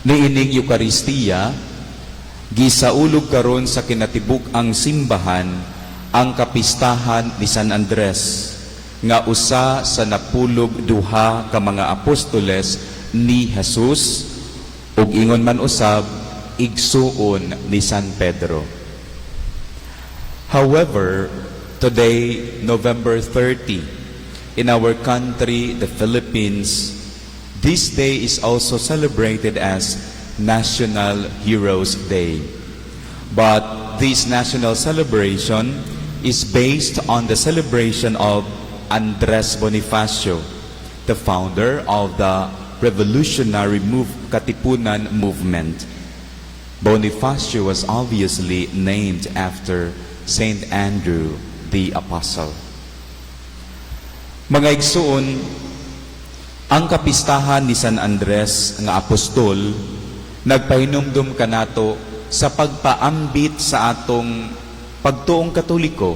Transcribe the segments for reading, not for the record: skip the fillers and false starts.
Niining Eukaristiya, gisaulog karon sa kinatibuk ang simbahan ang kapistahan ni San Andres, nga usa sa napulog duha ka mga apostoles ni Jesus, ug ingon man usab, igsuon ni San Pedro. However, today, November 30, in our country, the Philippines, this day is also celebrated as National Heroes Day. But this national celebration is based on the celebration of Andres Bonifacio, the founder of the revolutionary Katipunan movement. Bonifacio was obviously named after Saint Andrew the Apostle. Mga igsuon, ang kapistahan ni San Andres nga apostol nagpahinumdum kanato sa pagpaambit sa atong pagtuong Katoliko,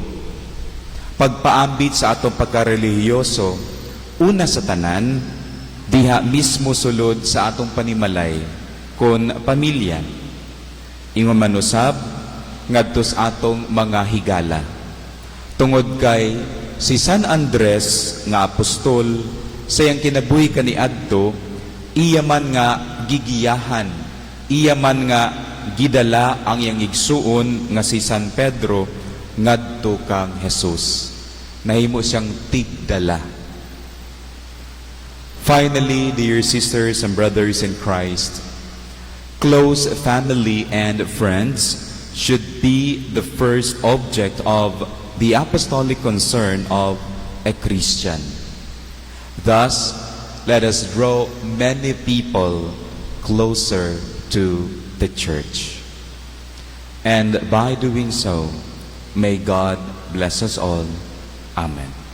pagpaambit sa atong pagkarelihiyoso, una sa tanan, diha mismo sulod sa atong panimalay kon pamilya. Ingon man usab ngadto sa atong mga higala. Tungod kay si San Andres nga apostol sayang kinabuhi kaniadto, iya man nga gigiyahan, iya man nga gidala ang iyang igsuon nga si San Pedro ngadto kang Jesus. Nahimo siyang tigdala. Finally, dear sisters and brothers in Christ, close family and friends should be the first object of the apostolic concern of a Christian. Thus, let us draw many people closer to the Church. And by doing so, may God bless us all. Amen.